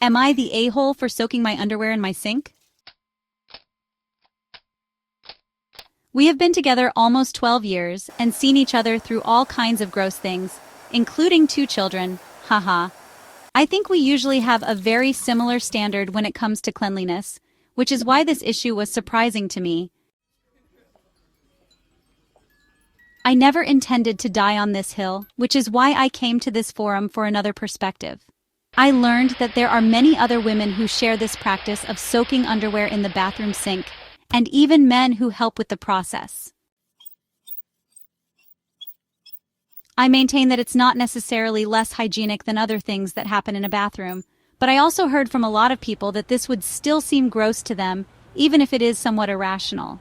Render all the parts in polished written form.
Am I the a-hole for soaking my underwear in my sink? We have been together almost 12 years and seen each other through all kinds of gross things, including 2 children, haha. I think we usually have a very similar standard when it comes to cleanliness, which is why this issue was surprising to me. I never intended to die on this hill, which is why I came to this forum for another perspective. I learned that there are many other women who share this practice of soaking underwear in the bathroom sink, and even men who help with the process. I maintain that it's not necessarily less hygienic than other things that happen in a bathroom, but I also heard from a lot of people that this would still seem gross to them, even if it is somewhat irrational.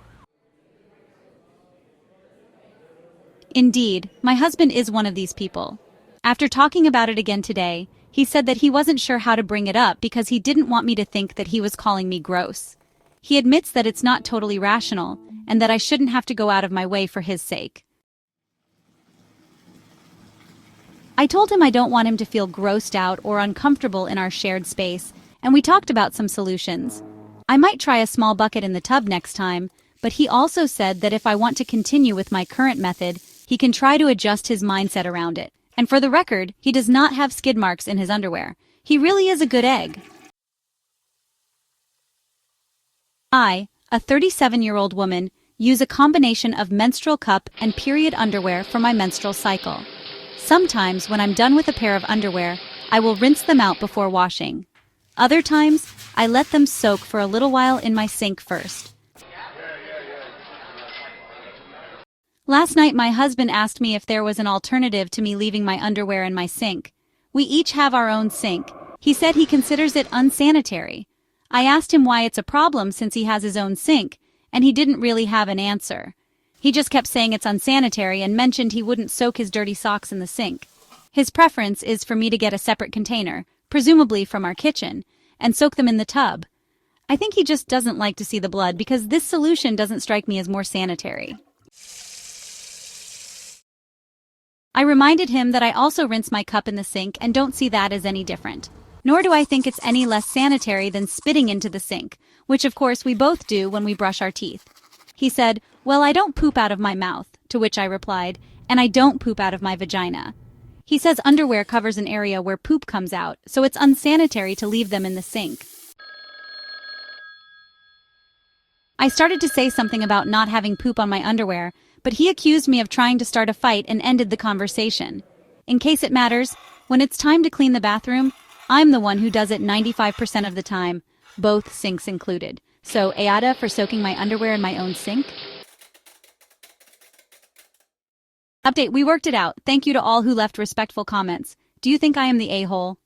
Indeed, my husband is one of these people. After talking about it again today, he said that he wasn't sure how to bring it up because he didn't want me to think that he was calling me gross. He admits that it's not totally rational, and that I shouldn't have to go out of my way for his sake. I told him I don't want him to feel grossed out or uncomfortable in our shared space, and we talked about some solutions. I might try a small bucket in the tub next time, but he also said that if I want to continue with my current method, he can try to adjust his mindset around it. And for the record, he does not have skid marks in his underwear. He really is a good egg. I, a 37-year-old woman, use a combination of menstrual cup and period underwear for my menstrual cycle. Sometimes, when I'm done with a pair of underwear, I will rinse them out before washing. Other times, I let them soak for a little while in my sink first. Last night, my husband asked me if there was an alternative to me leaving my underwear in my sink. We each have our own sink. He said he considers it unsanitary. I asked him why it's a problem since he has his own sink, and he didn't really have an answer. He just kept saying it's unsanitary and mentioned he wouldn't soak his dirty socks in the sink. His preference is for me to get a separate container, presumably from our kitchen, and soak them in the tub. I think he just doesn't like to see the blood because this solution doesn't strike me as more sanitary. I reminded him that I also rinse my cup in the sink and don't see that as any different. Nor do I think it's any less sanitary than spitting into the sink, which of course we both do when we brush our teeth. He said, "Well, I don't poop out of my mouth," to which I replied, "And I don't poop out of my vagina." He says underwear covers an area where poop comes out, so it's unsanitary to leave them in the sink. I started to say something about not having poop on my underwear, but he accused me of trying to start a fight and ended the conversation. In case it matters, when it's time to clean the bathroom, I'm the one who does it 95% of the time, both sinks included. So, AITA for soaking my underwear in my own sink? Update, we worked it out. Thank you to all who left respectful comments. Do you think I am the a-hole?